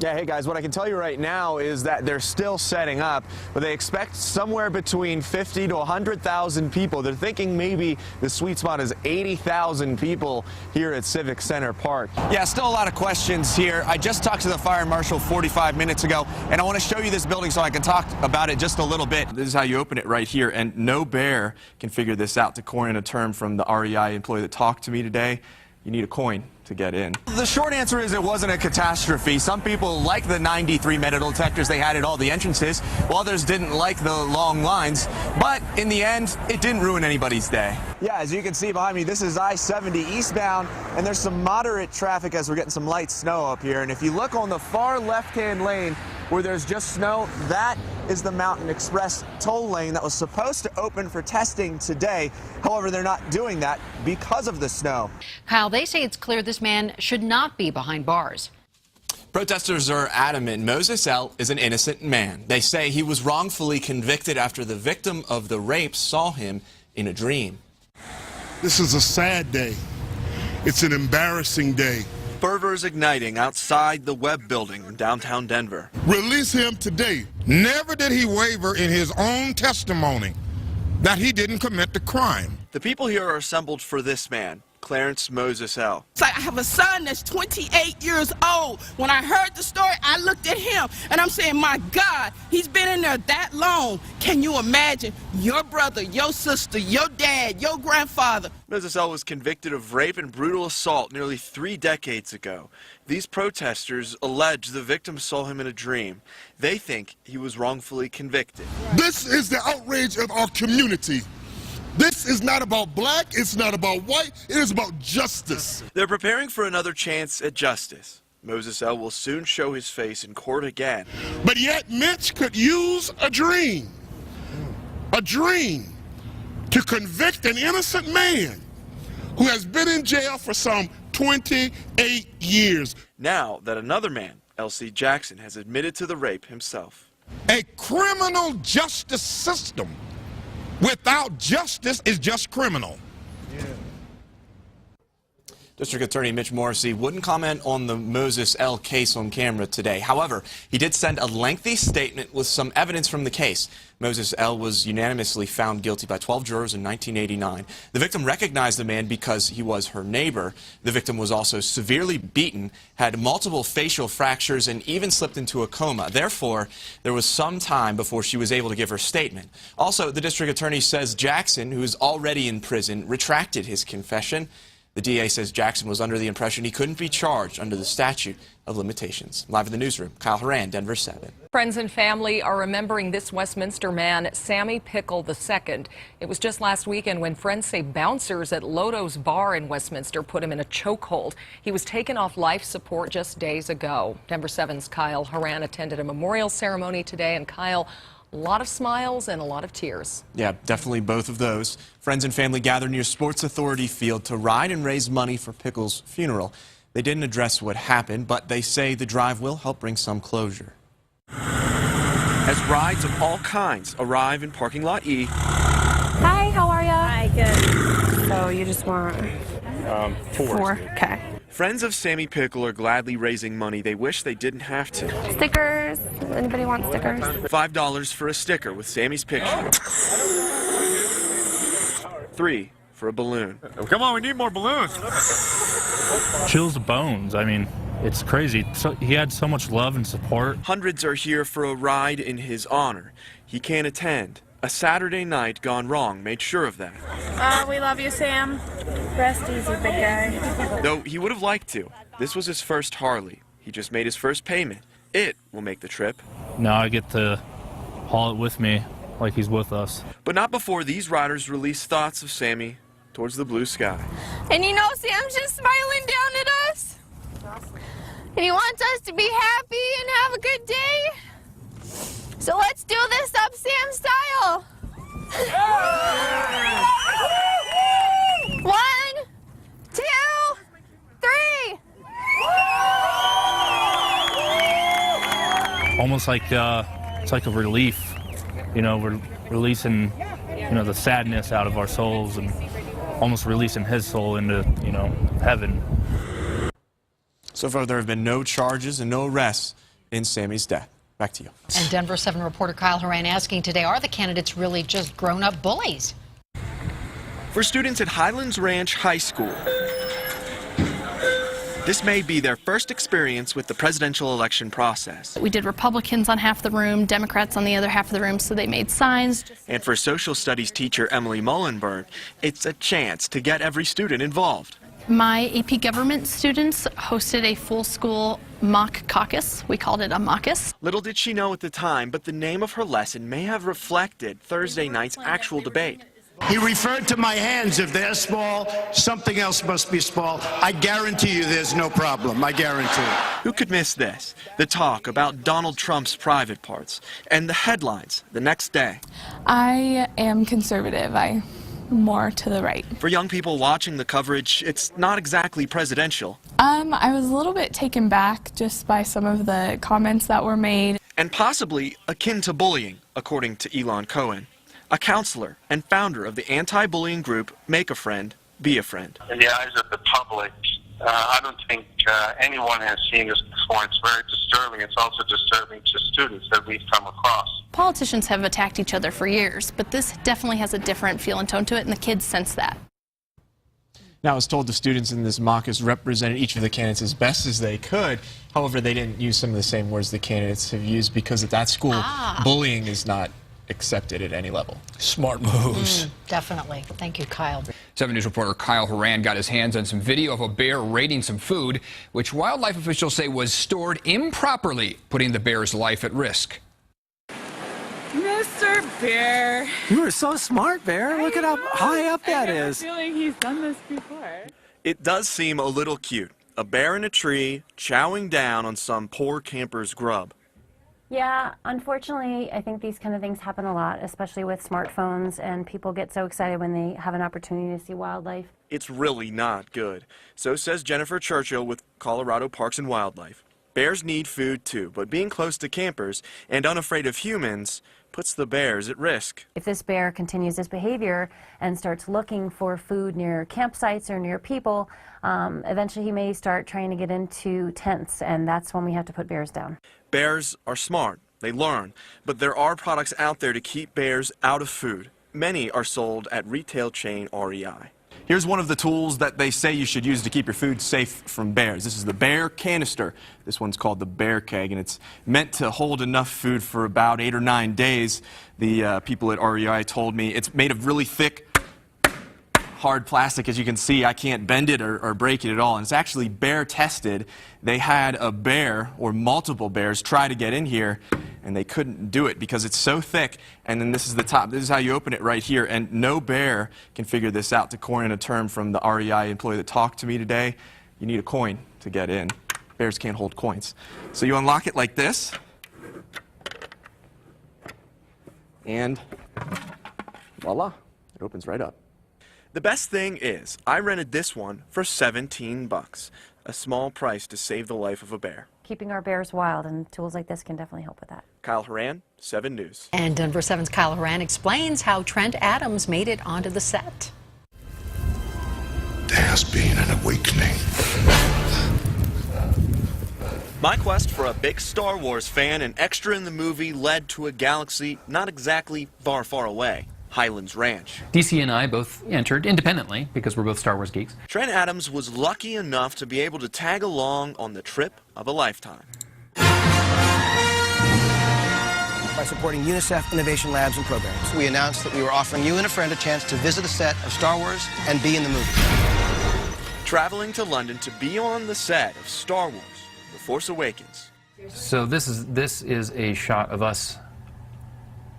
Yeah, hey guys, what I can tell you right now is that they're still setting up, but they expect somewhere between 50 to 100,000 people. They're thinking maybe the sweet spot is 80,000 people here at Civic Center Park. Yeah, still a lot of questions here. I just talked to the fire marshal 45 minutes ago, and I want to show you this building so I can talk about it just a little bit. This is how you open it right here, and no bear can figure this out. To coin a term from the REI employee that talked to me today, you need a coin to get in. The short answer is it wasn't a catastrophe. Some people like the 93 metal detectors they had at all the entrances, while others didn't like the long lines. But in the end, it didn't ruin anybody's day. Yeah, as you can see behind me, this is I-70 eastbound, and there's some moderate traffic as we're getting some light snow up here. And if you look on the far left-hand lane where there's just snow, that is the Mountain Express toll lane that was supposed to open for testing today. However, they're not doing that because of the snow. Kyle, they say it's clear this man should not be behind bars. Protesters are adamant Moses L. is an innocent man. They say he was wrongfully convicted after the victim of the rape saw him in a dream. This is a sad day. It's an embarrassing day. Fervor is igniting outside the Webb building in downtown Denver. Release him today. Never did he waver in his own testimony that he didn't commit the crime. The people here are assembled for this man, Clarence Moses L. It's like I have a son that's 28 years old. When I heard the story, I looked at him and I'm saying, my God, he's been in there that long. Can you imagine your brother, your sister, your dad, your grandfather? Moses L. was convicted of rape and brutal assault nearly 3 decades ago. These protesters allege the victim saw him in a dream. They think he was wrongfully convicted. This is the outrage of our community. This is not about black, it's not about white, it is about justice. They're preparing for another chance at justice. Moses L. will soon show his face in court again. But yet Mitch could use a dream to convict an innocent man who has been in jail for some 28 years. Now that another man, L.C. Jackson, has admitted to the rape himself. A criminal justice system without justice is just criminal. Yeah. District Attorney Mitch Morrissey wouldn't comment on the Moses L. case on camera today. However, he did send a lengthy statement with some evidence from the case. Moses L. was unanimously found guilty by 12 jurors in 1989. The victim recognized the man because he was her neighbor. The victim was also severely beaten, had multiple facial fractures, and even slipped into a coma. Therefore, there was some time before she was able to give her statement. Also, the district attorney says Jackson, who is already in prison, retracted his confession. The DA says Jackson was under the impression he couldn't be charged under the statute of limitations. Live in the newsroom, Kyle Horan, Denver 7. Friends and family are remembering this Westminster man, Sammy Pickle II. It was just last weekend when friends say bouncers at Lodo's Bar in Westminster put him in a chokehold. He was taken off life support just days ago. Denver 7's Kyle Horan attended a memorial ceremony today, and Kyle, a lot of smiles and a lot of tears. Yeah, definitely both of those. Friends and family gathered near Sports Authority Field to ride and raise money for Pickle's funeral. They didn't address what happened, but they say the drive will help bring some closure. As rides of all kinds arrive in parking lot E. Hi, how are you? Hi, good. So you just want four. Okay. Friends of Sammy Pickle are gladly raising money they wish they didn't have to. Stickers. Anybody want stickers? $5 for a sticker with Sammy's picture. $3 for a balloon. Come on, we need more balloons. Chills the bones. I mean, it's crazy. He had so much love and support. Hundreds are here for a ride in his honor. He can't attend. A Saturday night gone wrong made sure of that. We love you, Sam. Rest easy, big guy. Though he would have liked to. This was his first Harley. He just made his first payment. It will make the trip. Now I get to haul it with me like he's with us. But not before these riders release thoughts of Sammy towards the blue sky. And you know, Sam's just smiling down at us. And he wants us to be happy and have a good day. So let's do this up Sam style. 1, 2, 3. Almost like it's like a relief. You know, we're releasing, you know, the sadness out of our souls and almost releasing his soul into, you know, heaven. So far, there have been no charges and no arrests in Sammy's death. Back to you. And Denver 7 reporter Kyle Horan asking today, are the candidates really just grown-up bullies? For students at Highlands Ranch High School, this may be their first experience with the presidential election process. We did Republicans on half the room, Democrats on the other half of the room, so they made signs. And for social studies teacher Emily Mullenberg, it's a chance to get every student involved. My AP Government students hosted a full school mock caucus. We called it a maucus. Little did she know at the time, but the name of her lesson may have reflected Thursday night's actual debate. He referred to my hands. If they're small, something else must be small. I guarantee you there's no problem. I guarantee it. Who could miss this? The talk about Donald Trump's private parts and the headlines the next day. I am conservative. I'm more to the right. For young people watching the coverage, it's not exactly presidential. I was a little bit taken back just by some of the comments that were made. And possibly akin to bullying, according to Elon Cohen, a counselor and founder of the anti-bullying group Make a Friend, Be a Friend. In the eyes of the public, I don't think anyone has seen this before. It's very disturbing. It's also disturbing to students that we've come across. Politicians have attacked each other for years, but this definitely has a different feel and tone to it, and the kids sense that. Now, I was told the students in this caucus represented each of the candidates as best as they could. However, they didn't use some of the same words the candidates have used because at that school, bullying is not accepted at any level. Smart moves. Definitely. Thank you, Kyle. 7 News reporter Kyle Horan got his hands on some video of a bear raiding some food, which wildlife officials say was stored improperly, putting the bear's life at risk. Mr. Bear. You are so smart, Bear. Look at how high up that is. I feel like he's done this before. It does seem a little cute. A bear in a tree chowing down on some poor camper's grub. Yeah, unfortunately, I think these kind of things happen a lot, especially with smartphones, and people get so excited when they have an opportunity to see wildlife. It's really not good. So says Jennifer Churchill with Colorado Parks and Wildlife. Bears need food too, but being close to campers and unafraid of humans puts the bears at risk. If this bear continues this behavior and starts looking for food near campsites or near people, eventually he may start trying to get into tents, and that's when we have to put bears down. Bears are smart. They learn. But there are products out there to keep bears out of food. Many are sold at retail chain REI. Here's one of the tools that they say you should use to keep your food safe from bears. This is the bear canister. This one's called the bear keg, and it's meant to hold enough food for about 8 or 9 days. The people at REI told me it's made of really thick, hard plastic. As you can see, I can't bend it or break it at all. And it's actually bear tested. They had a bear or multiple bears try to get in here, and they couldn't do it because it's so thick. And then this is the top. This is how you open it right here. And no bear can figure this out. To coin a term from the REI employee that talked to me today, you need a coin to get in. Bears can't hold coins. So you unlock it like this. And voila, it opens right up. The best thing is, I rented this one for $17, a small price to save the life of a bear. Keeping our bears wild, and tools like this can definitely help with that. Kyle Horan, 7 News. And Denver 7's Kyle Horan explains how Trent Adams made it onto the set. There has been an awakening. My quest for a big Star Wars fan and extra in the movie led to a galaxy not exactly far, far away. Highlands Ranch. DC and I both entered independently because we're both Star Wars geeks. Trent Adams was lucky enough to be able to tag along on the trip of a lifetime. By supporting UNICEF Innovation Labs and programs, we announced that we were offering you and a friend a chance to visit a set of Star Wars and be in the movie. Traveling to London to be on the set of Star Wars, The Force Awakens. So this is a shot of us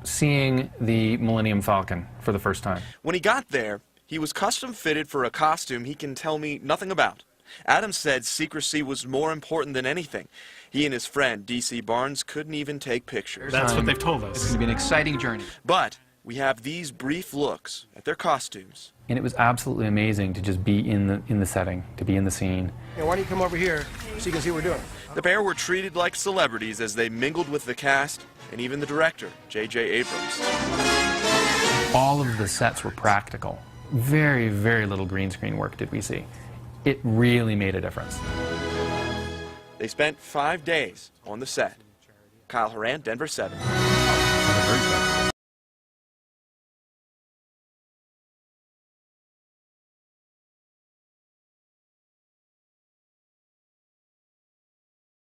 seeing the Millennium Falcon for the first time. When he got there, he was custom fitted for a costume he can tell me nothing about. Adams said secrecy was more important than anything. He and his friend, DC Barnes, couldn't even take pictures. That's what they've told us. It's going to be an exciting journey. But we have these brief looks at their costumes. And it was absolutely amazing to just be in the setting, to be in the scene. Now, why don't you come over here so you can see what we're doing? The pair were treated like celebrities as they mingled with the cast and even the director, J.J. Abrams. All of the sets were practical. Very, very little green screen work did we see. It really made a difference. They spent 5 days on the set. Kyle Horan, Denver 7.